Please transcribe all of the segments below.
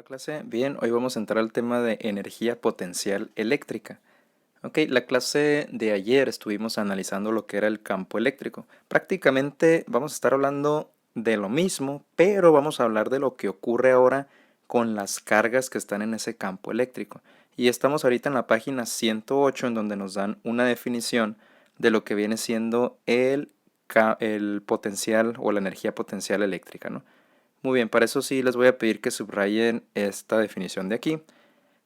clase. Bien, hoy vamos a entrar al tema de energía potencial eléctrica. Ok, la clase de ayer estuvimos analizando lo que era el campo eléctrico. Prácticamente vamos a estar hablando de lo mismo, pero vamos a hablar de lo que ocurre ahora con las cargas que están en ese campo eléctrico. Y estamos ahorita en la página 108 en donde nos dan una definición de lo que viene siendo el potencial o la energía potencial eléctrica, ¿no? Muy bien, para eso sí les voy a pedir que subrayen esta definición de aquí,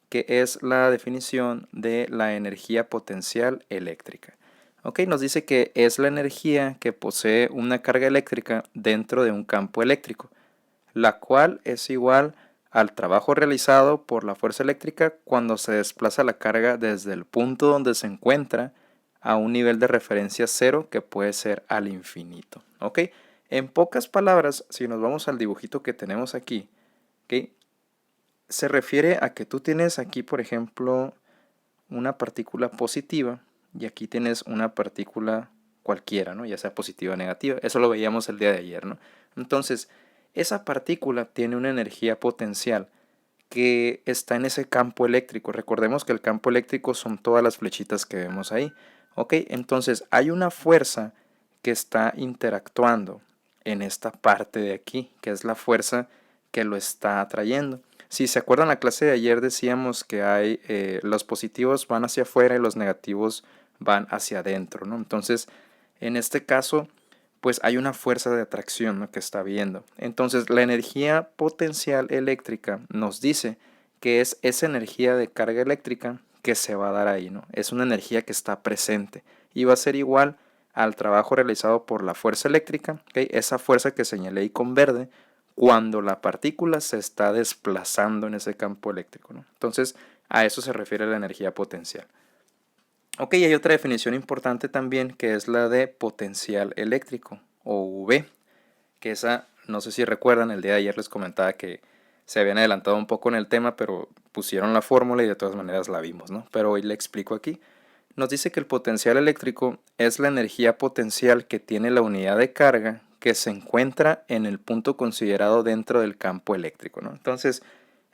que es la definición de la energía potencial eléctrica. Ok, nos dice que es la energía que posee una carga eléctrica dentro de un campo eléctrico, la cual es igual al trabajo realizado por la fuerza eléctrica cuando se desplaza la carga desde el punto donde se encuentra a un nivel de referencia cero que puede ser al infinito. ¿Ok? En pocas palabras, si nos vamos al dibujito que tenemos aquí, ¿ok? Se refiere a que tú tienes aquí, por ejemplo, una partícula positiva y aquí tienes una partícula cualquiera, ¿no? Ya sea positiva o negativa. Eso lo veíamos el día de ayer, ¿no? Entonces, esa partícula tiene una energía potencial que está en ese campo eléctrico. Recordemos que el campo eléctrico son todas las flechitas que vemos ahí. ¿Ok? Entonces, hay una fuerza que está interactuando en esta parte de aquí, que es la fuerza que lo está atrayendo. Si se acuerdan, la clase de ayer decíamos que hay los positivos van hacia afuera y los negativos van hacia adentro, ¿no? Entonces, en este caso, pues hay una fuerza de atracción, ¿no?, que está habiendo. Entonces, la energía potencial eléctrica nos dice que es esa energía de carga eléctrica que se va a dar ahí, ¿no? Es una energía que está presente y va a ser igual al trabajo realizado por la fuerza eléctrica, ¿okay? Esa fuerza que señalé ahí con verde, cuando la partícula se está desplazando en ese campo eléctrico, ¿no? Entonces, a eso se refiere la energía potencial. Ok, hay otra definición importante también que es la de potencial eléctrico o V, que esa, no sé si recuerdan, el día de ayer les comentaba que se habían adelantado un poco en el tema, pero pusieron la fórmula y de todas maneras la vimos, ¿no? Pero hoy le explico aquí. Nos dice que el potencial eléctrico es la energía potencial que tiene la unidad de carga que se encuentra en el punto considerado dentro del campo eléctrico, ¿no? Entonces,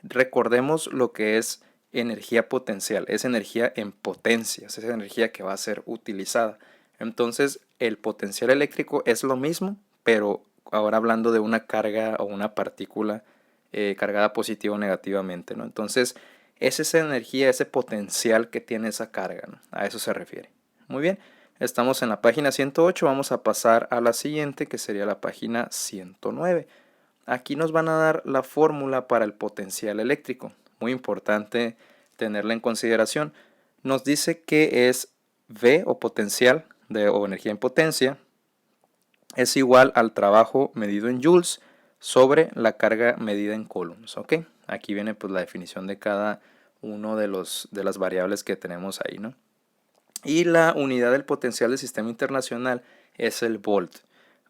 recordemos lo que es energía potencial, es energía en potencias, es energía que va a ser utilizada. Entonces, el potencial eléctrico es lo mismo, pero ahora hablando de una carga o una partícula cargada positiva o negativamente, ¿no? Entonces, es esa energía, ese potencial que tiene esa carga, ¿no? A eso se refiere. Muy bien, estamos en la página 108, vamos a pasar a la siguiente, que sería la página 109. Aquí nos van a dar la fórmula para el potencial eléctrico. Muy importante tenerla en consideración. Nos dice que es V o potencial o energía en potencia es igual al trabajo medido en joules sobre la carga medida en coulombs. ¿Ok? Aquí viene pues la definición de cada uno de las variables que tenemos ahí, ¿no? Y la unidad del potencial del sistema internacional es el volt.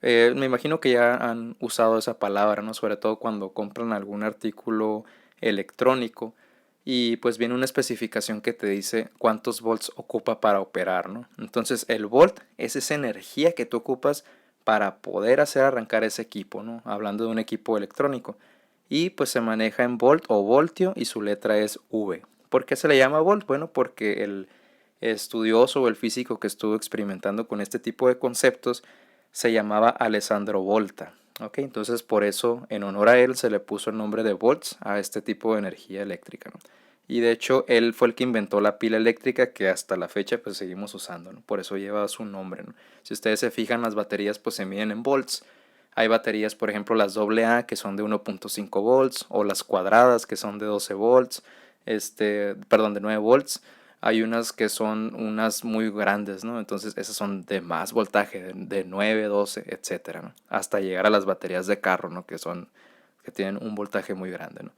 Me imagino que ya han usado esa palabra, ¿no? Sobre todo cuando compran algún artículo electrónico y pues viene una especificación que te dice cuántos volts ocupa para operar, ¿no? Entonces el volt es esa energía que tú ocupas para poder hacer arrancar ese equipo, ¿no? Hablando de un equipo electrónico. Y pues se maneja en volt o voltio y su letra es V. ¿Por qué se le llama volt? Bueno, porque el estudioso o el físico que estuvo experimentando con este tipo de conceptos se llamaba Alessandro Volta. ¿Ok? Entonces por eso en honor a él se le puso el nombre de volts a este tipo de energía eléctrica, ¿no? Y de hecho él fue el que inventó la pila eléctrica que hasta la fecha pues seguimos usando, ¿no? Por eso lleva su nombre, ¿no? Si ustedes se fijan, las baterías pues se miden en volts. Hay baterías, por ejemplo, las AA que son de 1.5 volts o las cuadradas que son de 12 volts, perdón, de 9 volts. Hay unas que son unas muy grandes, ¿no? Entonces esas son de más voltaje, de 9, 12, etcétera, ¿no? Hasta llegar a las baterías de carro, ¿no? Que tienen un voltaje muy grande, ¿no?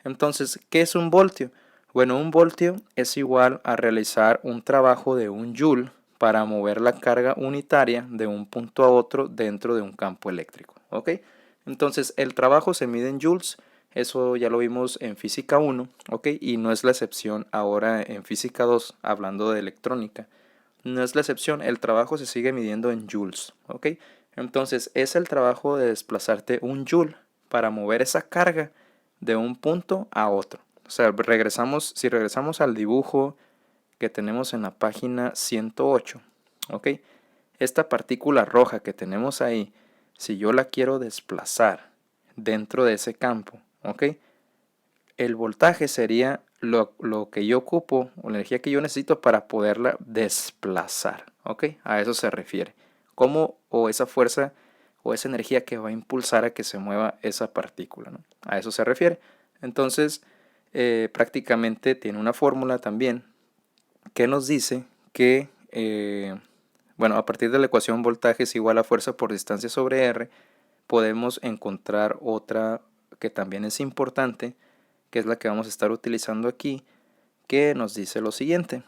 Entonces, ¿qué es un voltio? Bueno, un voltio es igual a realizar un trabajo de un joule para mover la carga unitaria de un punto a otro dentro de un campo eléctrico, ¿ok? Entonces, el trabajo se mide en joules. Eso ya lo vimos en física 1, ¿ok? Y no es la excepción ahora en física 2, hablando de electrónica. No es la excepción, el trabajo se sigue midiendo en joules, ¿ok? Entonces es el trabajo de desplazarte un joule para mover esa carga de un punto a otro. O sea, si regresamos al dibujo que tenemos en la página 108, ¿ok? Esta partícula roja que tenemos ahí, si yo la quiero desplazar dentro de ese campo, ¿ok? El voltaje sería lo que yo ocupo o la energía que yo necesito para poderla desplazar, ¿ok? A eso se refiere. ¿Cómo o esa fuerza o esa energía que va a impulsar a que se mueva esa partícula, ¿no? A eso se refiere. Entonces, prácticamente tiene una fórmula también que nos dice que, bueno, a partir de la ecuación voltaje es igual a fuerza por distancia sobre R, podemos encontrar otra que también es importante, que es la que vamos a estar utilizando aquí, que nos dice lo siguiente: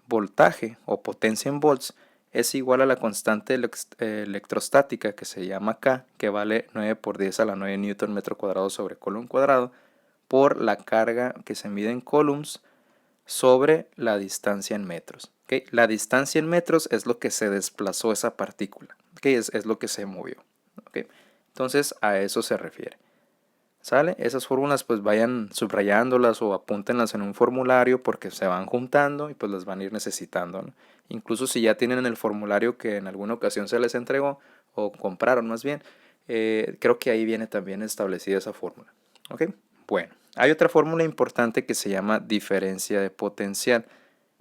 voltaje o potencia en volts es igual a la constante electrostática que se llama K, que vale 9 por 10 a la 9 newton metro cuadrado sobre coulomb cuadrado, por la carga que se mide en coulombs sobre la distancia en metros. ¿Okay? La distancia en metros es lo que se desplazó esa partícula, ¿okay? Es lo que se movió. ¿Okay? Entonces a eso se refiere. ¿Sale? Esas fórmulas pues vayan subrayándolas o apúntenlas en un formulario porque se van juntando y pues las van a ir necesitando, ¿no? Incluso si ya tienen el formulario que en alguna ocasión se les entregó o compraron más bien, creo que ahí viene también establecida esa fórmula. ¿Ok? Bueno, hay otra fórmula importante que se llama diferencia de potencial.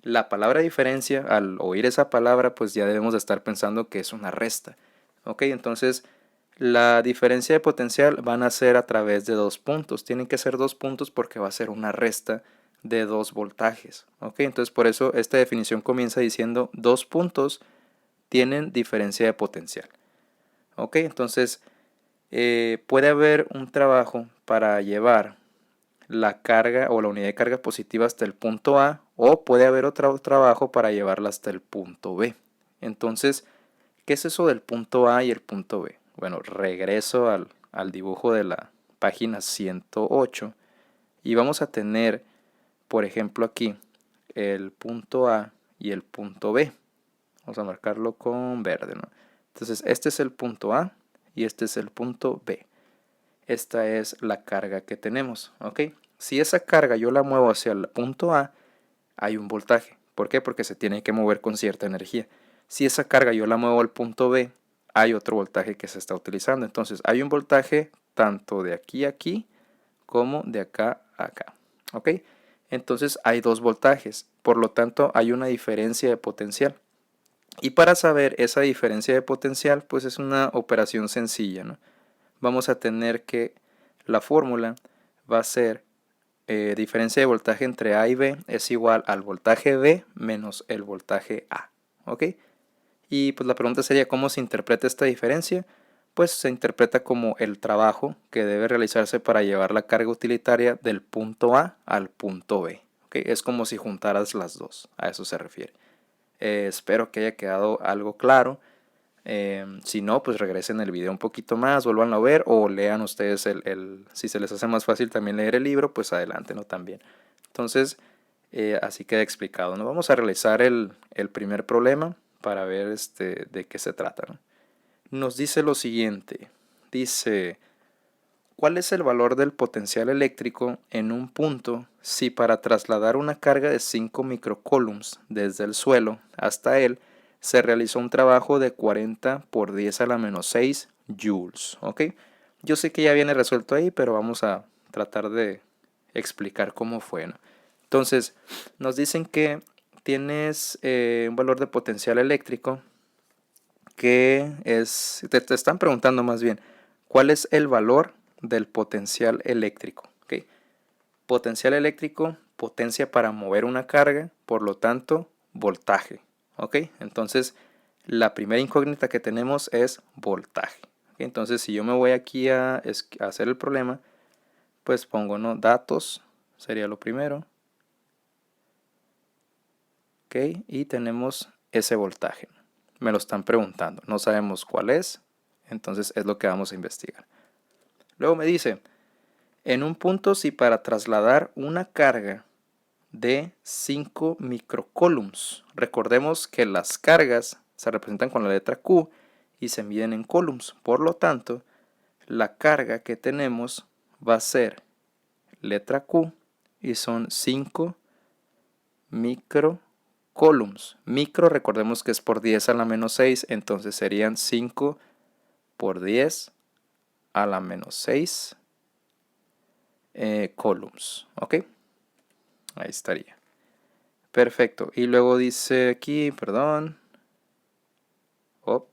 La palabra diferencia, al oír esa palabra, pues ya debemos de estar pensando que es una resta. ¿Ok? Entonces, la diferencia de potencial van a ser a través de dos puntos. Tienen que ser dos puntos porque va a ser una resta de dos voltajes. ¿Ok? Entonces, por eso esta definición comienza diciendo dos puntos tienen diferencia de potencial. ¿Ok? Entonces, puede haber un trabajo para llevar la carga o la unidad de carga positiva hasta el punto A, o puede haber otro trabajo para llevarla hasta el punto B. Entonces, ¿qué es eso del punto A y el punto B? Bueno, regreso al dibujo de la página 108 y vamos a tener, por ejemplo, aquí el punto A y el punto B. Vamos a marcarlo con verde, ¿no? Entonces, este es el punto A y este es el punto B. Esta es la carga que tenemos, ¿ok? Si esa carga yo la muevo hacia el punto A, hay un voltaje. ¿Por qué? Porque se tiene que mover con cierta energía. Si esa carga yo la muevo al punto B, hay otro voltaje que se está utilizando. Entonces, hay un voltaje tanto de aquí a aquí como de acá a acá, ¿ok? Entonces, hay dos voltajes. Por lo tanto, hay una diferencia de potencial. Y para saber esa diferencia de potencial, pues es una operación sencilla, ¿no? Vamos a tener que la fórmula va a ser diferencia de voltaje entre A y B es igual al voltaje B menos el voltaje A. ¿Ok? Y pues la pregunta sería, ¿cómo se interpreta esta diferencia? Pues se interpreta como el trabajo que debe realizarse para llevar la carga utilitaria del punto A al punto B. ¿Ok? Es como si juntaras las dos, a eso se refiere. Espero que haya quedado algo claro. Si no, pues regresen el video un poquito más, vuelvan a ver o lean ustedes si se les hace más fácil también leer el libro, pues adelante, ¿no? También. Entonces, así queda explicado, ¿no? Vamos a realizar el primer problema para ver de qué se trata, ¿no? Nos dice lo siguiente, dice: ¿cuál es el valor del potencial eléctrico en un punto si para trasladar una carga de 5 microcoulombs desde el suelo hasta él se realizó un trabajo de 40 por 10 a la menos 6 joules? ¿Ok? Yo sé que ya viene resuelto ahí, pero vamos a tratar de explicar cómo fue, ¿no? Entonces, nos dicen que tienes un valor de potencial eléctrico que es, te están preguntando más bien, ¿cuál es el valor del potencial eléctrico? ¿Okay? Potencial eléctrico, potencia para mover una carga, por lo tanto, voltaje. ¿Ok? Entonces, la primera incógnita que tenemos es voltaje. ¿Okay? Entonces, si yo me voy aquí a hacer el problema, pues pongo, ¿no? Datos, sería lo primero. ¿Ok? Y tenemos ese voltaje. Me lo están preguntando, no sabemos cuál es, entonces es lo que vamos a investigar. Luego me dice, en un punto si para trasladar una carga de 5 microcoulombs, recordemos que las cargas se representan con la letra Q y se miden en coulombs, por lo tanto, la carga que tenemos va a ser letra Q y son 5 microcoulombs. Micro, recordemos que es por 10 a la menos 6, entonces serían 5 por 10 a la menos 6 coulombs. ¿Ok? Ahí estaría. Perfecto. Y luego dice aquí, perdón. Oh,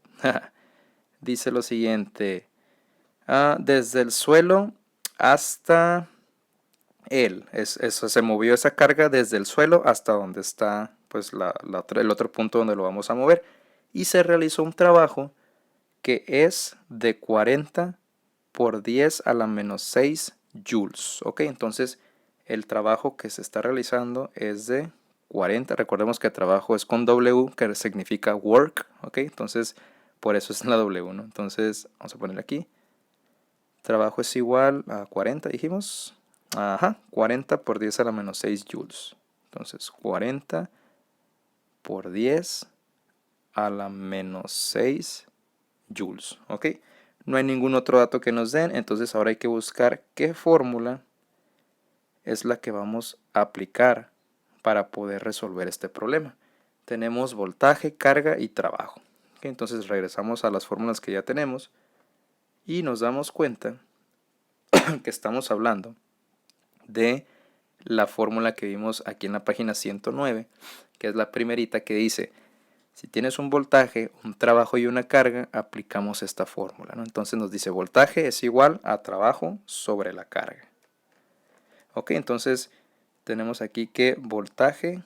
dice lo siguiente. Desde el suelo hasta él. Eso, se movió esa carga desde el suelo hasta donde está pues, el otro punto donde lo vamos a mover. Y se realizó un trabajo que es de 40 por 10 a la menos 6 joules. ¿Ok? Entonces el trabajo que se está realizando es de 40. Recordemos que trabajo es con W, que significa work. ¿Ok? Entonces por eso es la W, ¿no? Entonces vamos a poner aquí. Trabajo es igual a 40, dijimos. Ajá, 40 por 10 a la menos 6 joules. Entonces 40 por 10 a la menos 6 joules. ¿Ok? No hay ningún otro dato que nos den, entonces ahora hay que buscar qué fórmula es la que vamos a aplicar para poder resolver este problema. Tenemos voltaje, carga y trabajo. ¿Ok? Entonces regresamos a las fórmulas que ya tenemos y nos damos cuenta que estamos hablando de la fórmula que vimos aquí en la página 109, que es la primerita que dice, si tienes un voltaje, un trabajo y una carga, aplicamos esta fórmula, ¿no? Entonces nos dice voltaje es igual a trabajo sobre la carga. Ok, entonces tenemos aquí que voltaje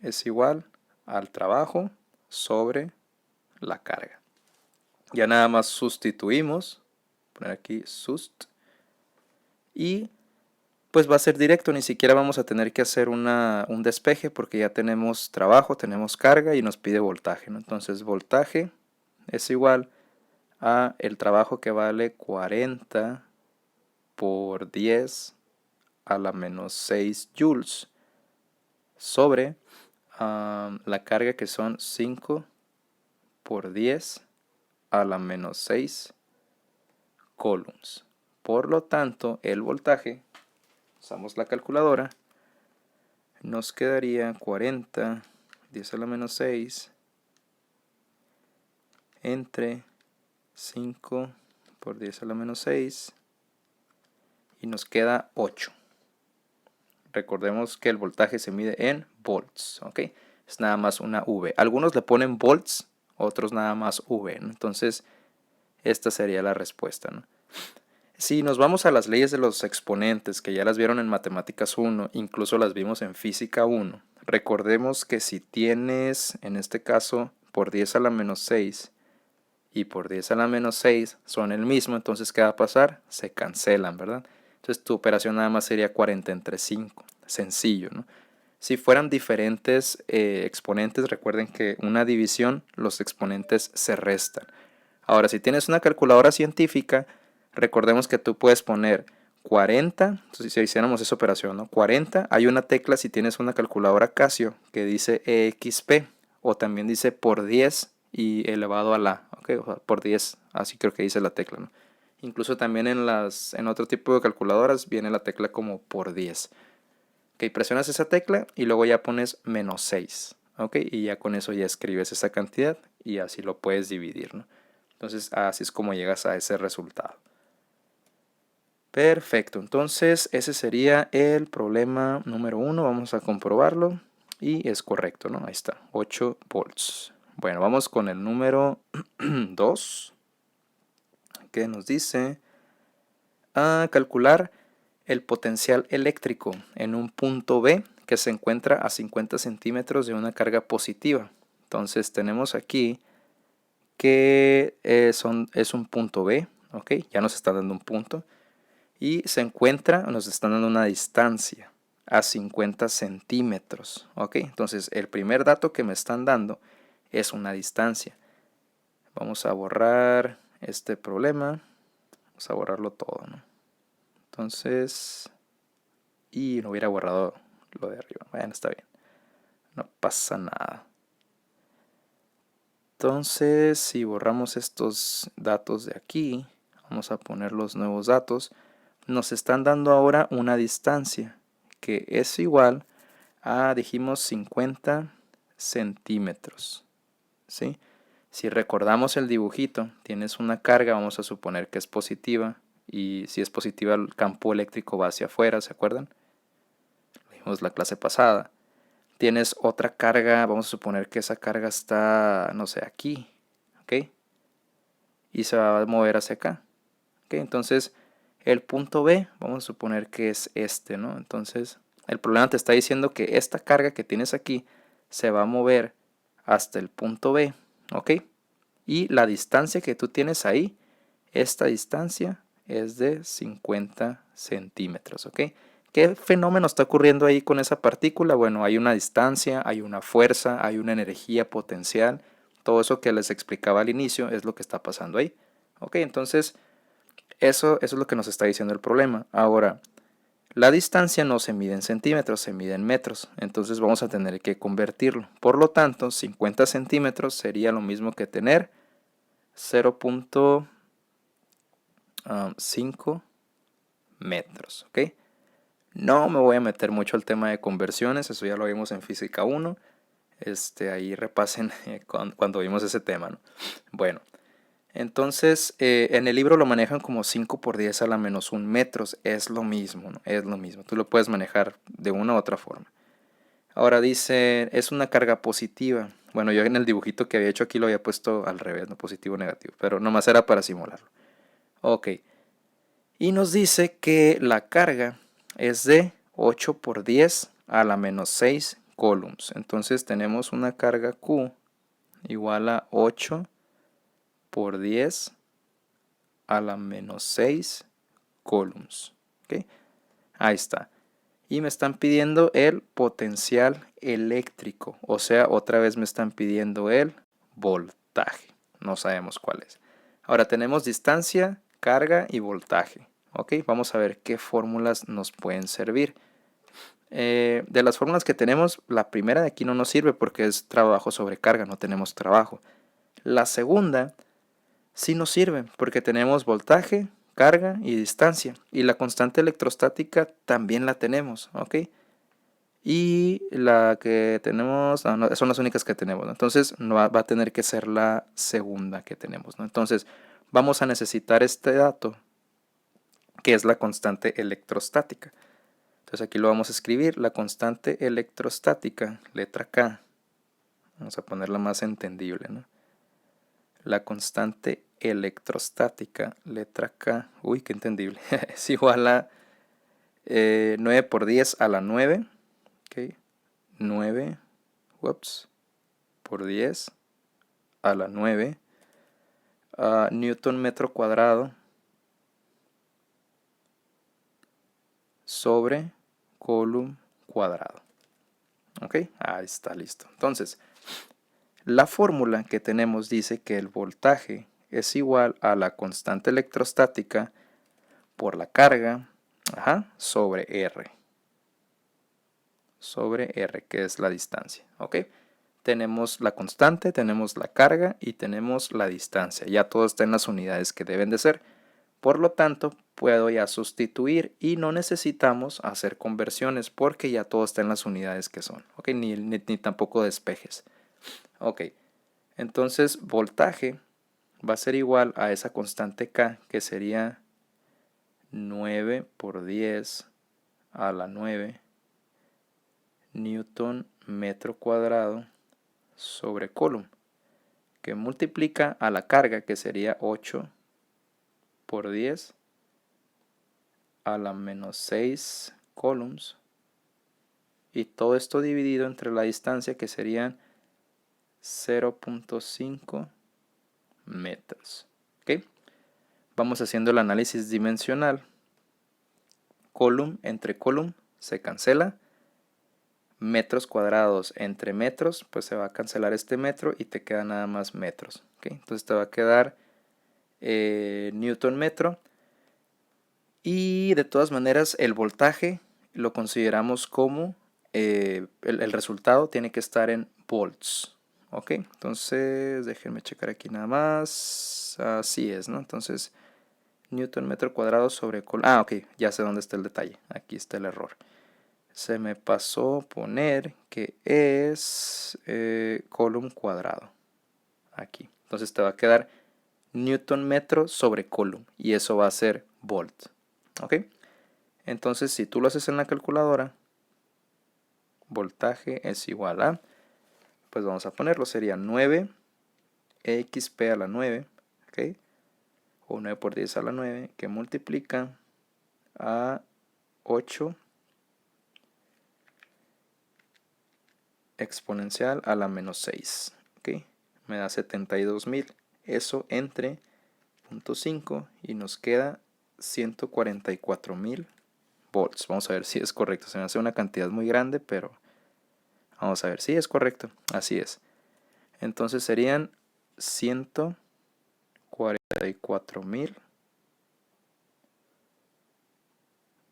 es igual al trabajo sobre la carga. Ya nada más sustituimos, poner aquí sust, y pues va a ser directo, ni siquiera vamos a tener que hacer un despeje porque ya tenemos trabajo, tenemos carga y nos pide voltaje, ¿no? Entonces voltaje es igual a el trabajo que vale 40 por 10 a la menos 6 joules sobre la carga que son 5 por 10 a la menos 6 coulombs. Por lo tanto, el voltaje, usamos la calculadora, nos quedaría 40, 10 a la menos 6, entre 5 por 10 a la menos 6, y nos queda 8. Recordemos que el voltaje se mide en volts, ¿ok? Es nada más una V. Algunos le ponen volts, otros nada más V, ¿no? Entonces, esta sería la respuesta, ¿no? Si nos vamos a las leyes de los exponentes, que ya las vieron en Matemáticas 1, incluso las vimos en Física 1, recordemos que si tienes, en este caso, por 10 a la menos 6 y por 10 a la menos 6 son el mismo, entonces ¿qué va a pasar? Se cancelan, ¿verdad? Entonces tu operación nada más sería 40 entre 5, sencillo, ¿no? Si fueran diferentes exponentes, recuerden que una división, los exponentes se restan. Ahora, si tienes una calculadora científica, recordemos que tú puedes poner 40, si hiciéramos esa operación, ¿no? 40, hay una tecla si tienes una calculadora Casio que dice EXP, o también dice por 10 y elevado a la, ¿ok? O sea, por 10, así creo que dice la tecla, ¿no? Incluso también en otro tipo de calculadoras viene la tecla como por 10. Ok, presionas esa tecla y luego ya pones menos 6. Ok, y ya con eso ya escribes esa cantidad y así lo puedes dividir, ¿no? Entonces así es como llegas a ese resultado. Perfecto, entonces ese sería el problema número 1. Vamos a comprobarlo y es correcto, ¿no? Ahí está, 8 volts. Bueno, vamos con el número 2, que nos dice a calcular el potencial eléctrico en un punto B que se encuentra a 50 centímetros de una carga positiva. Entonces tenemos aquí que es un punto B, ¿ok? Ya nos está dando un punto. Y se encuentra, nos están dando una distancia a 50 centímetros, ¿ok? Entonces el primer dato que me están dando es una distancia. Vamos a borrar este problema. Vamos a borrarlo todo, ¿no? Entonces, y no hubiera borrado lo de arriba. Bueno, está bien. No pasa nada. Entonces, si borramos estos datos de aquí, vamos a poner los nuevos datos. nos están dando ahora una distancia que es igual a, dijimos, 50 centímetros, ¿sí? Si recordamos el dibujito, tienes una carga, vamos a suponer que es positiva, y si es positiva el campo eléctrico va hacia afuera, ¿se acuerdan? Lo vimos la clase pasada. Tienes otra carga, vamos a suponer que esa carga está, no sé, aquí, ¿ok? Y se va a mover hacia acá, ¿ok? Entonces, el punto B, vamos a suponer que es este, ¿no? Entonces, el problema te está diciendo que esta carga que tienes aquí se va a mover hasta el punto B, ¿ok? Y la distancia que tú tienes ahí, esta distancia es de 50 centímetros, ¿ok? ¿Qué fenómeno está ocurriendo ahí con esa partícula? Bueno, hay una distancia, hay una fuerza, hay una energía potencial. Todo eso que les explicaba al inicio es lo que está pasando ahí. ¿Ok? Entonces, eso es lo que nos está diciendo el problema. Ahora, la distancia no se mide en centímetros, se mide en metros. Entonces vamos a tener que convertirlo. Por lo tanto, 50 centímetros sería lo mismo que tener 0.5 metros. ¿Ok? No me voy a meter mucho al tema de conversiones, eso ya lo vimos en física 1. Ahí repasen cuando vimos ese tema, ¿no? Bueno, entonces en el libro lo manejan como 5 por 10 a la menos 1 metros. Es lo mismo, ¿no? Es lo mismo. Tú lo puedes manejar de una u otra forma. Ahora dice, es una carga positiva. Bueno, yo en el dibujito que había hecho aquí lo había puesto al revés, no positivo o negativo, pero nomás era para simularlo. Ok. Y nos dice que la carga es de 8 por 10 a la menos 6 coulombs. Entonces tenemos una carga Q igual a 8 por 10 a la menos 6 coulombs. ¿Okay? Ahí está. Y me están pidiendo el potencial eléctrico. O sea, otra vez me están pidiendo el voltaje. No sabemos cuál es. Ahora tenemos distancia, carga y voltaje. Ok, vamos a ver qué fórmulas nos pueden servir. De las fórmulas que tenemos, la primera de aquí no nos sirve porque es trabajo sobre carga, no tenemos trabajo. La segunda sí nos sirve porque tenemos voltaje, carga y distancia. Y la constante electrostática también la tenemos, ¿ok? Y la que tenemos, no, son las únicas que tenemos, ¿no? Entonces no va a tener que ser la segunda que tenemos, ¿no? Entonces vamos a necesitar este dato que es la constante electrostática. Entonces aquí lo vamos a escribir, la constante electrostática, letra K. Vamos a ponerla más entendible, ¿no? La constante electrostática, letra K, uy, qué entendible, es igual a 9 por 10 a la 9, ¿ok? 9, por 10 a la 9, newton metro cuadrado sobre coulomb cuadrado. ¿Ok? Ahí está, listo. Entonces, la fórmula que tenemos dice que el voltaje es igual a la constante electrostática por la carga sobre R. Sobre R, que es la distancia. ¿Ok? Tenemos la constante, tenemos la carga y tenemos la distancia. Ya todo está en las unidades que deben de ser. Por lo tanto, puedo ya sustituir y no necesitamos hacer conversiones porque ya todo está en las unidades que son. ¿Ok? Ni tampoco despejes. Ok. Entonces, voltaje va a ser igual a esa constante K, que sería 9 por 10 a la 9 newton metro cuadrado sobre coulomb, que multiplica a la carga, que sería 8 por 10 a la menos 6 coulombs, y todo esto dividido entre la distancia, que serían 0.5 metros. ¿Okay? Vamos haciendo el análisis dimensional. Coulomb entre coulomb se cancela. Metros cuadrados entre metros, pues se va a cancelar este metro y te queda nada más metros. ¿Okay? Entonces te va a quedar newton metro. Y de todas maneras el voltaje lo consideramos como el resultado tiene que estar en volts. ¿Ok? Entonces déjenme checar aquí nada más. Así es, ¿no? Entonces Newton metro cuadrado sobre Coulomb. Ah, ok, ya sé dónde está el detalle. Aquí está el error. Se me pasó poner que es Coulomb cuadrado. Aquí. Entonces te va a quedar Newton metro sobre Coulomb. Y eso va a ser volt. ¿Ok? Entonces si tú lo haces en la calculadora, voltaje es igual a, pues vamos a ponerlo, sería 9 exp a la 9, ¿ok? O 9 por 10 a la 9, que multiplica a 8 exponencial a la menos 6, ¿ok? Me da 72.000, eso entre 0.5 y nos queda 144.000 volts. Vamos a ver si es correcto, se me hace una cantidad muy grande, pero vamos a ver si es correcto, así es. Entonces serían 144.000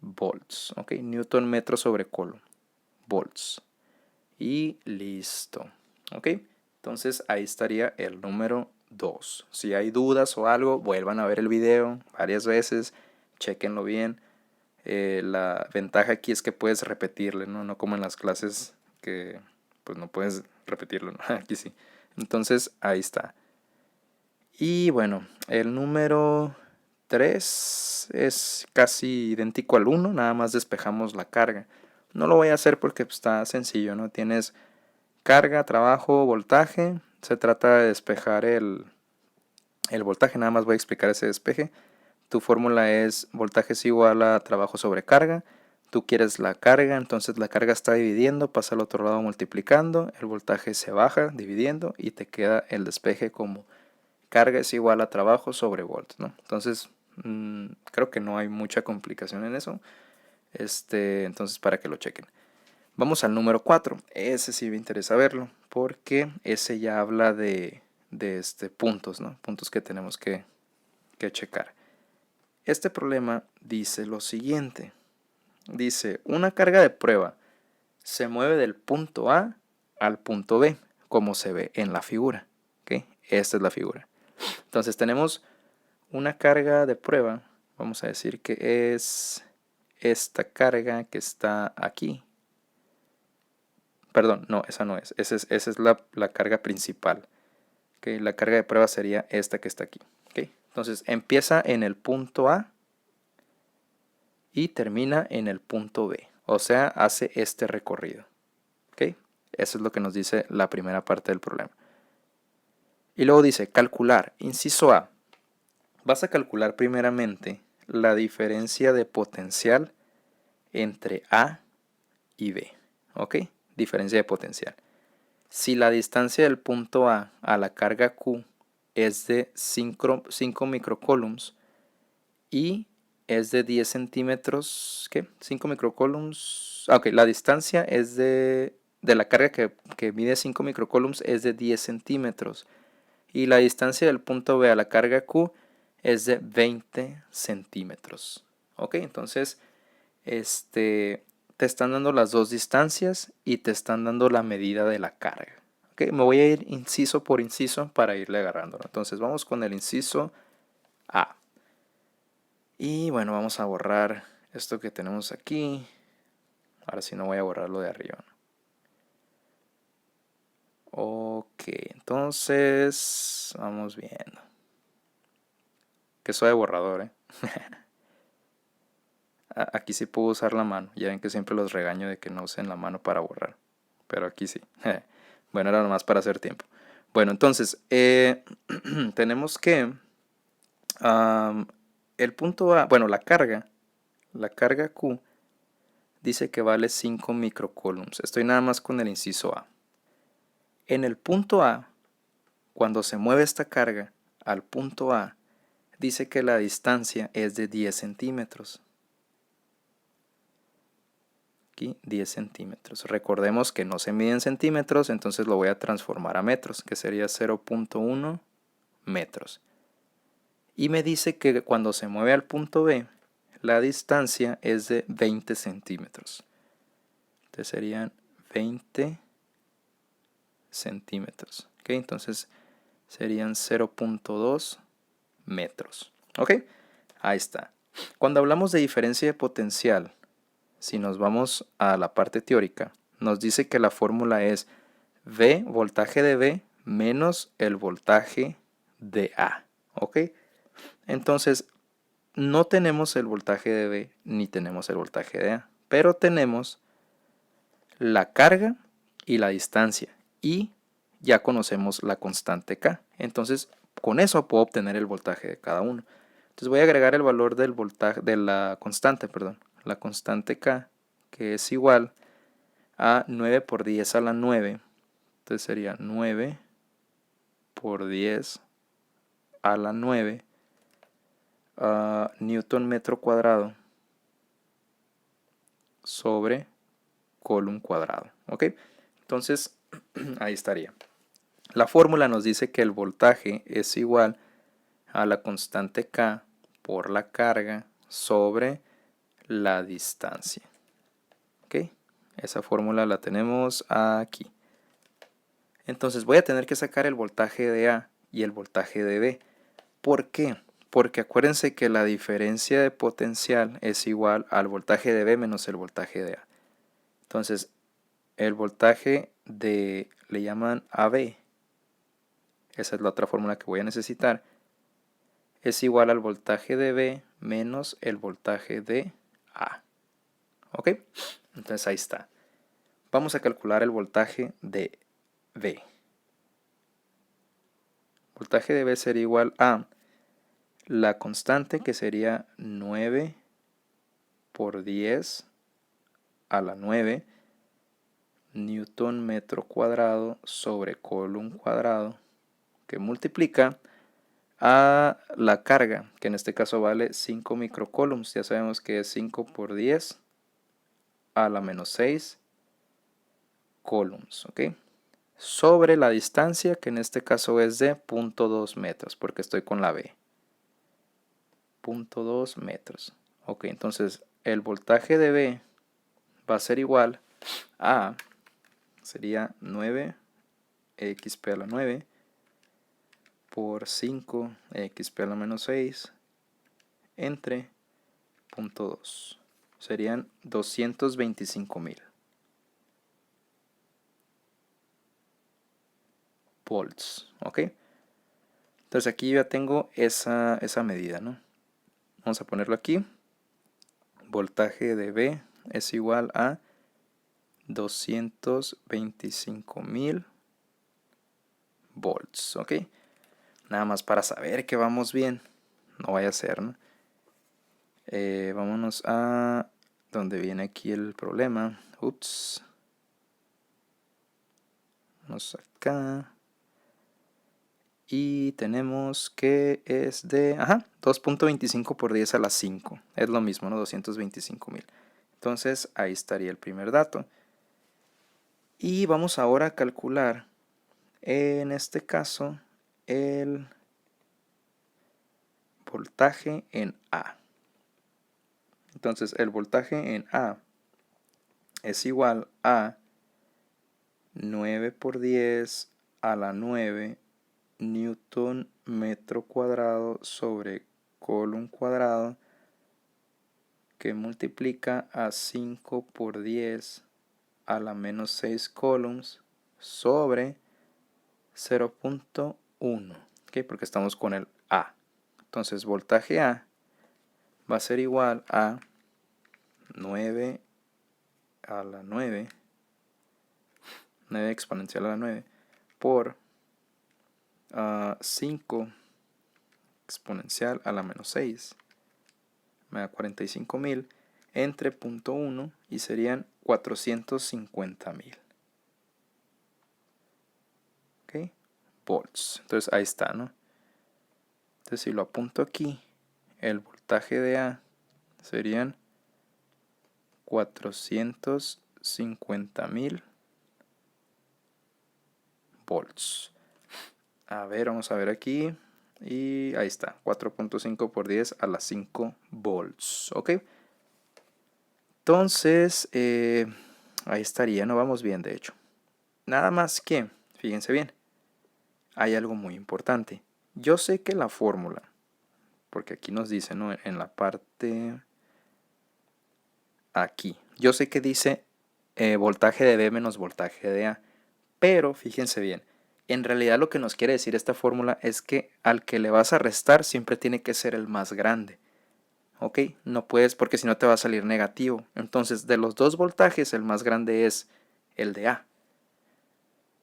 volts, ¿ok? Newton metro sobre Coulomb, volts. Y listo, ¿ok? Entonces ahí estaría el número 2. Si hay dudas o algo, vuelvan a ver el video varias veces, chequenlo bien. La ventaja aquí es que puedes repetirle, ¿no? No como en las clases que pues no puedes repetirlo, ¿no? Aquí sí. Entonces ahí está. Y bueno, el número 3 es casi idéntico al 1, nada más despejamos la carga. No lo voy a hacer porque pues, está sencillo, ¿no? Tienes carga, trabajo, voltaje. Se trata de despejar el voltaje, nada más voy a explicar ese despeje. Tu fórmula es voltaje es igual a trabajo sobre carga. Tú quieres la carga, entonces la carga está dividiendo, pasa al otro lado multiplicando, el voltaje se baja dividiendo y te queda el despeje como carga es igual a trabajo sobre volt, ¿no? Entonces, creo que no hay mucha complicación en eso. Entonces, para que lo chequen. Vamos al número 4. Ese sí me interesa verlo, porque ese ya habla de puntos, ¿no? Puntos que tenemos que checar. Este problema dice lo siguiente. Dice, una carga de prueba se mueve del punto A al punto B, como se ve en la figura. ¿Ok? Esta es la figura. Entonces tenemos una carga de prueba, vamos a decir que es esta carga que está aquí. Perdón, no, esa no es. Esa es la carga principal. ¿Okay? La carga de prueba sería esta que está aquí. ¿Okay? Entonces empieza en el punto A y termina en el punto B. O sea, hace este recorrido. ¿Okay? Eso es lo que nos dice la primera parte del problema. Y luego dice, calcular. Inciso A. Vas a calcular primeramente la diferencia de potencial entre A y B. ¿Ok? Diferencia de potencial. Si la distancia del punto A a la carga Q es de 5 microcoulombs y es de 10 centímetros, ¿qué? 5 microcoulombs. Ok, la distancia es de la carga que mide 5 microcoulombs es de 10 centímetros. Y la distancia del punto B a la carga Q es de 20 centímetros. Ok, entonces te están dando las dos distancias y te están dando la medida de la carga. Ok, me voy a ir inciso por inciso para irle agarrando. Entonces vamos con el inciso A. Y bueno, vamos a borrar esto que tenemos aquí. Ahora sí no voy a borrar lo de arriba. Ok, entonces vamos viendo. Que soy de borrador, ¿eh? Aquí sí puedo usar la mano. Ya ven que siempre los regaño de que no usen la mano para borrar. Pero aquí sí. Bueno, era nomás para hacer tiempo. Bueno, entonces, tenemos que el punto A, bueno, la carga Q dice que vale 5 microcoulombs. Estoy nada más con el inciso A. En el punto A, cuando se mueve esta carga al punto A, dice que la distancia es de 10 centímetros. Aquí 10 centímetros. Recordemos que no se mide en centímetros, entonces lo voy a transformar a metros, que sería 0.1 metros. Y me dice que cuando se mueve al punto B, la distancia es de 20 centímetros. Entonces serían 20 centímetros. ¿Okay? Entonces serían 0.2 metros. ¿Ok? Ahí está. Cuando hablamos de diferencia de potencial, si nos vamos a la parte teórica, nos dice que la fórmula es V, voltaje de V, menos el voltaje de A. ¿Ok? Entonces, no tenemos el voltaje de V ni tenemos el voltaje de A, pero tenemos la carga y la distancia y ya conocemos la constante K. Entonces, con eso puedo obtener el voltaje de cada uno. Entonces voy a agregar el valor del voltaje de la constante, perdón, la constante K, que es igual a 9 por 10 a la 9. Entonces sería 9 por 10 a la 9 newton metro cuadrado sobre coulomb cuadrado. ¿Ok? Entonces, ahí estaría. La fórmula nos dice que el voltaje es igual a la constante K por la carga sobre la distancia. ¿Ok? Esa fórmula la tenemos aquí. Entonces voy a tener que sacar el voltaje de A y el voltaje de B. ¿Por qué? Porque acuérdense que la diferencia de potencial es igual al voltaje de B menos el voltaje de A. Entonces, el voltaje le llaman AB, esa es la otra fórmula que voy a necesitar, es igual al voltaje de B menos el voltaje de A. ¿Ok? Entonces ahí está. Vamos a calcular el voltaje de B. El voltaje de B sería igual a la constante, que sería 9 por 10 a la 9 newton metro cuadrado sobre coulomb cuadrado, que multiplica a la carga, que en este caso vale 5 microcoulombs. Ya sabemos que es 5 por 10 a la menos 6 coulombs, ¿ok? Sobre la distancia, que en este caso es de 0.2 metros, porque estoy con la B. 0.2 metros. Ok, entonces el voltaje de B va a ser igual a, sería 9xp a la 9 por 5xp a la menos 6 entre 0.2. Serían 225.000 volts. ¿Ok? Entonces aquí ya tengo esa medida, ¿no? Vamos a ponerlo aquí. Voltaje de B es igual a 225.000 volts. ¿Ok? Nada más para saber que vamos bien. No vaya a ser, ¿no? Vámonos a donde viene aquí el problema. Ups. Vamos acá. Y tenemos que es de 2.25 por 10 a la 5. Es lo mismo, ¿no? 225.000. Entonces ahí estaría el primer dato. Y vamos ahora a calcular, en este caso, el voltaje en A. Entonces el voltaje en A es igual a 9 por 10 a la 9 newton metro cuadrado sobre coulomb cuadrado, que multiplica a 5 por 10 a la menos 6 coulombs sobre 0.1, ¿okay? Porque estamos con el A. Entonces voltaje A va a ser igual a 9 a la 9, 9 exponencial a la 9, por 5 exponencial a la menos 6, me da 45.000 entre 0.1 y serían 450.000. ¿Ok? Volts. Entonces ahí está, ¿no? Entonces si lo apunto aquí, el voltaje de A serían 450.000 volts. A ver, vamos a ver aquí. Y ahí está, 4.5 por 10 a las 5 volts. ¿Ok? Entonces, ahí estaría, no vamos bien de hecho. Nada más que, fíjense bien, hay algo muy importante. Yo sé que la fórmula porque aquí nos dice, ¿no? En la parte aquí. Yo sé que dice voltaje de B menos voltaje de A, pero fíjense bien, en realidad lo que nos quiere decir esta fórmula es que al que le vas a restar siempre tiene que ser el más grande. ¿Ok? No puedes porque si no te va a salir negativo. Entonces, de los dos voltajes, el más grande es el de A.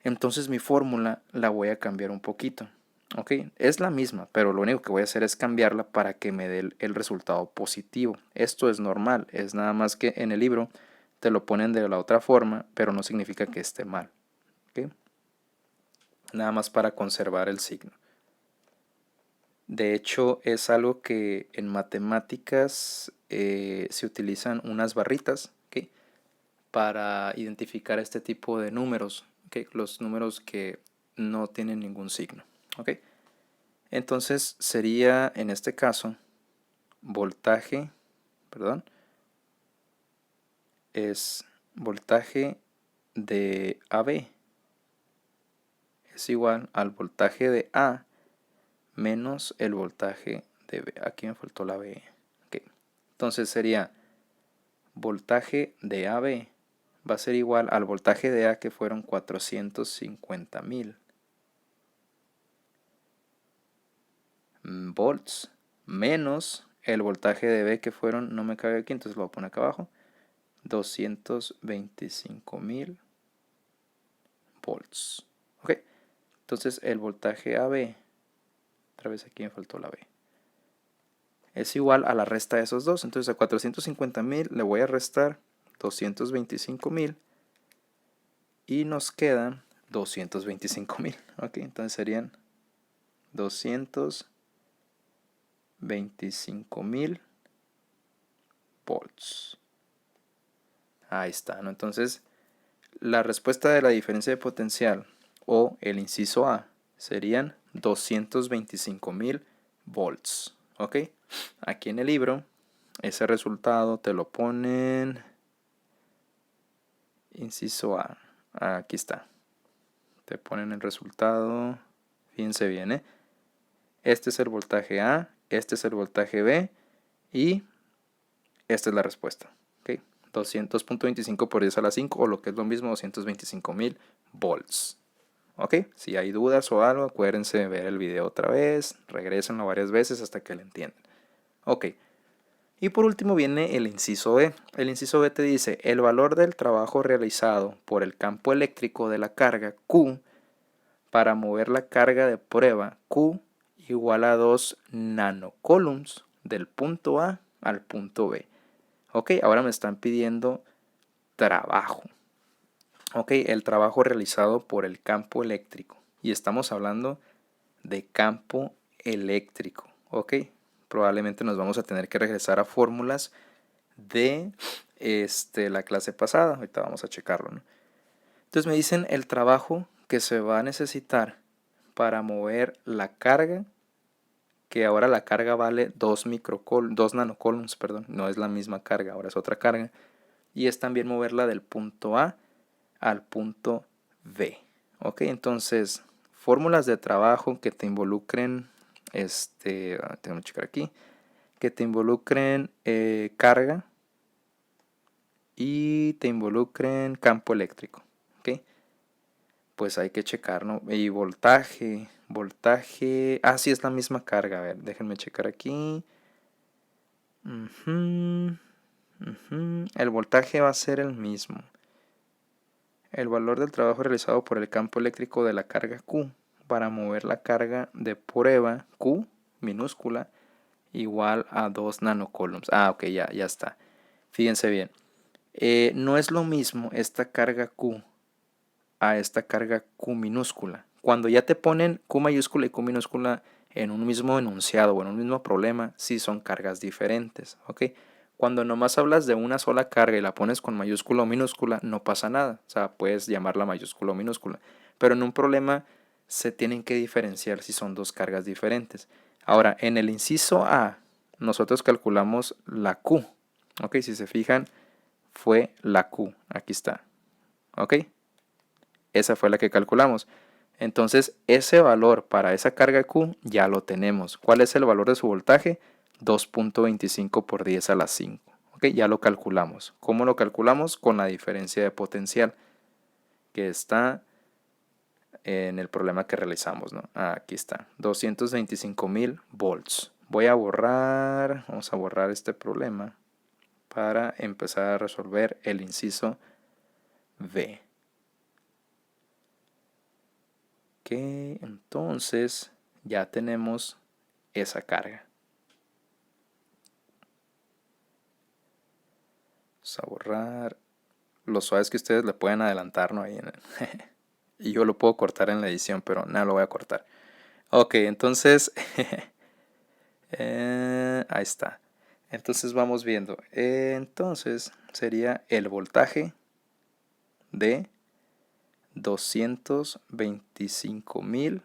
Entonces mi fórmula la voy a cambiar un poquito. ¿Ok? Es la misma, pero lo único que voy a hacer es cambiarla para que me dé el resultado positivo. Esto es normal, es nada más que en el libro te lo ponen de la otra forma, pero no significa que esté mal. ¿Ok? Nada más para conservar el signo. De hecho, es algo que en matemáticas se utilizan unas barritas, ¿ok? Para identificar este tipo de números, ¿ok? Los números que no tienen ningún signo. ¿Ok? Entonces sería en este caso voltaje, perdón, es voltaje de AB es igual al voltaje de A menos el voltaje de B. Aquí me faltó la B. Okay. Entonces sería voltaje de AB va a ser igual al voltaje de A que fueron 450.000 volts menos el voltaje de B que fueron, no me cabe aquí, entonces lo voy a poner acá abajo, 225.000 volts. Ok, entonces el voltaje AB, otra vez aquí me faltó la B, es igual a la resta de esos dos. Entonces a 450.000 le voy a restar 225.000 y nos quedan 225.000. Ok, entonces serían 225.000 volts. Ahí está, ¿no? Entonces la respuesta de la diferencia de potencial o el inciso A serían 225.000 volts. ¿Ok? Aquí en el libro ese resultado te lo ponen inciso A. Aquí está. Te ponen el resultado. Fíjense bien, ¿eh? Este es el voltaje A, este es el voltaje B y esta es la respuesta. ¿Ok? 200.25 por 10 a la 5 o lo que es lo mismo 225.000 volts. ¿Ok? Si hay dudas o algo, acuérdense de ver el video otra vez, regresenlo varias veces hasta que lo entiendan. Ok. Y por último viene el inciso B. El inciso B te dice, el valor del trabajo realizado por el campo eléctrico de la carga Q para mover la carga de prueba Q igual a 2 nanocoulombs del punto A al punto B. Ok, ahora me están pidiendo trabajo. Ok, el trabajo realizado por el campo eléctrico. Y estamos hablando de campo eléctrico. Ok, probablemente nos vamos a tener que regresar a fórmulas de la clase pasada. Ahorita vamos a checarlo, ¿no? Entonces me dicen el trabajo que se va a necesitar para mover la carga, que ahora la carga vale 2 nanocoulombs, perdón, no es la misma carga, ahora es otra carga. Y es también moverla del punto A al punto B. Ok, entonces fórmulas de trabajo que te involucren, tengo que checar aquí, que te involucren carga y te involucren campo eléctrico. Ok, pues hay que checar, ¿no? Y voltaje, sí es la misma carga, a ver, déjenme checar aquí. El voltaje va a ser el mismo. El valor del trabajo realizado por el campo eléctrico de la carga Q para mover la carga de prueba Q minúscula igual a 2 nanocoulombs. Ok, ya está. Fíjense bien. No es lo mismo esta carga Q a esta carga Q minúscula. Cuando ya te ponen Q mayúscula y Q minúscula en un mismo enunciado o en un mismo problema, sí son cargas diferentes. ¿Ok? Cuando nomás hablas de una sola carga y la pones con mayúscula o minúscula, no pasa nada. O sea, puedes llamarla mayúscula o minúscula. Pero en un problema se tienen que diferenciar si son dos cargas diferentes. Ahora, en el inciso A, nosotros calculamos la Q. ¿Ok? Si se fijan, fue la Q. Aquí está. ¿Ok? Esa fue la que calculamos. Entonces, ese valor para esa carga Q ya lo tenemos. ¿Cuál es el valor de su voltaje? 2.25 por 10 a la 5. ¿Ok? Ya lo calculamos. ¿Cómo lo calculamos? Con la diferencia de potencial que está en el problema que realizamos, ¿no? Aquí está, 225.000 volts. Vamos a borrar este problema para empezar a resolver el inciso B. Ok, entonces ya tenemos esa carga. Vamos a borrar. Lo suave es que ustedes le pueden adelantar, ¿no? Ahí y yo lo puedo cortar en la edición, pero nada, lo voy a cortar. Ok, entonces ahí está. Entonces vamos viendo. Entonces sería el voltaje de 225.000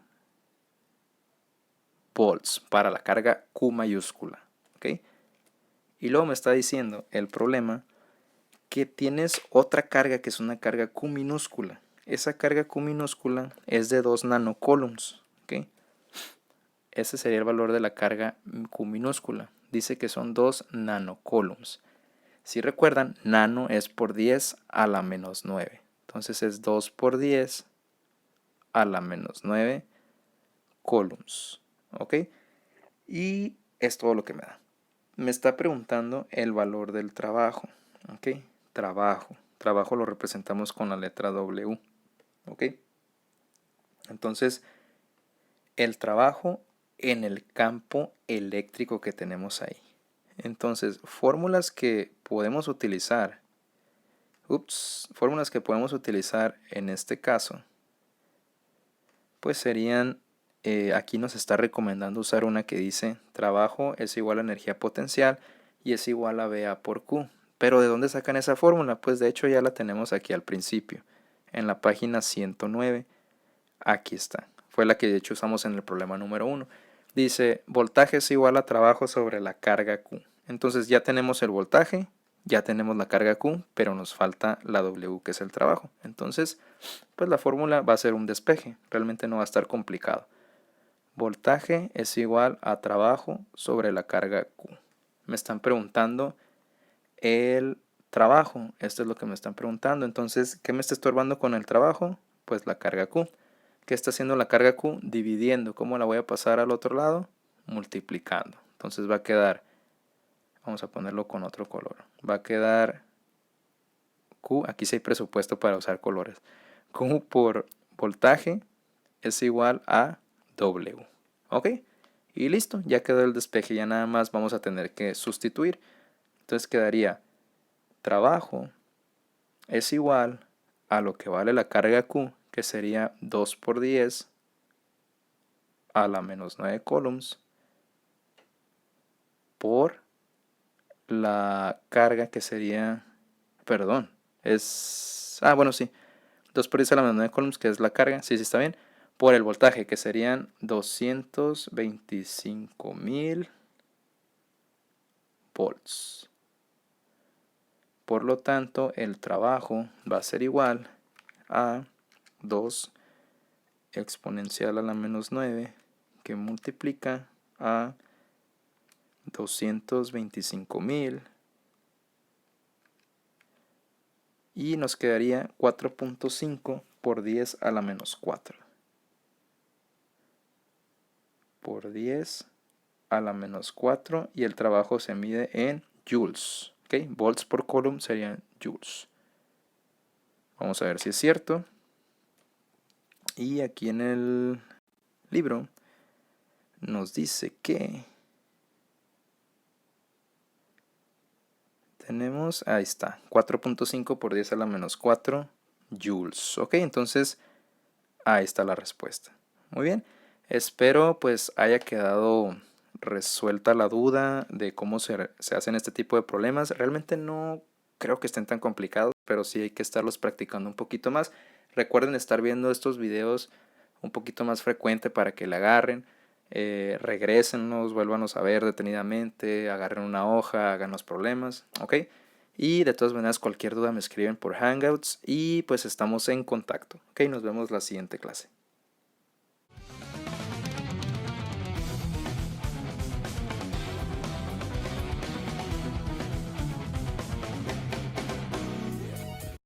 volts para la carga Q mayúscula. ¿Ok? Y luego me está diciendo el problema que tienes otra carga que es una carga Q minúscula. Esa carga Q minúscula es de 2 nanocoulombs. ¿Ok? Ese sería el valor de la carga Q minúscula. Dice que son 2 nanocoulombs. Si recuerdan, nano es por 10 a la menos 9. Entonces es 2 por 10 a la menos 9 coulombs. ¿Ok? Y es todo lo que me da. Me está preguntando el valor del trabajo. ¿Ok? Trabajo. Trabajo lo representamos con la letra W. ¿Ok? Entonces, el trabajo en el campo eléctrico que tenemos ahí. Entonces, fórmulas que podemos utilizar. Fórmulas que podemos utilizar en este caso. Pues serían, aquí nos está recomendando usar una que dice trabajo es igual a energía potencial y es igual a VA por Q. Pero ¿de dónde sacan esa fórmula? Pues de hecho ya la tenemos aquí al principio, en la página 109. Aquí está. Fue la que de hecho usamos en el problema número 1. Dice, voltaje es igual a trabajo sobre la carga Q. Entonces ya tenemos el voltaje, ya tenemos la carga Q, pero nos falta la W, que es el trabajo. Entonces, pues la fórmula va a ser un despeje. Realmente no va a estar complicado. Voltaje es igual a trabajo sobre la carga Q. Me están preguntando el trabajo. Esto es lo que me están preguntando. Entonces, ¿qué me está estorbando con el trabajo? Pues la carga Q. ¿Qué está haciendo la carga Q? Dividiendo. ¿Cómo la voy a pasar al otro lado? Multiplicando. Entonces va a quedar, vamos a ponerlo con otro color. Va a quedar Q, aquí sí hay presupuesto para usar colores. Q por voltaje es igual a W. ¿Ok? Y listo, ya quedó el despeje. Ya nada más vamos a tener que sustituir. Entonces quedaría trabajo es igual a lo que vale la carga Q, que sería 2 por 10 a la menos 9 coulombs por la carga que sería, perdón, bueno, sí, 2 por 10 a la menos 9 coulombs, que es la carga, sí, está bien, por el voltaje, que serían 225.000 volts. Por lo tanto, el trabajo va a ser igual a 2 exponencial a la menos 9, que multiplica a 225.000 y nos quedaría 4.5 por 10 a la menos 4 por 10 a la menos 4 y el trabajo se mide en joules. ¿Okay? Volts por coulomb serían joules. Vamos a ver si es cierto. Y aquí en el libro nos dice que tenemos, ahí está, 4.5 por 10 a la menos 4 joules. Ok, entonces ahí está la respuesta. Muy bien, espero pues haya quedado resuelta la duda de cómo se hacen este tipo de problemas. Realmente no creo que estén tan complicados, pero sí hay que estarlos practicando un poquito más. Recuerden estar viendo estos videos un poquito más frecuente para que le agarren. Regrésenlos, vuélvanos a ver detenidamente, agarren una hoja, hagan los problemas, ¿ok? Y de todas maneras, cualquier duda me escriben por Hangouts y pues estamos en contacto, ¿ok? Nos vemos la siguiente clase.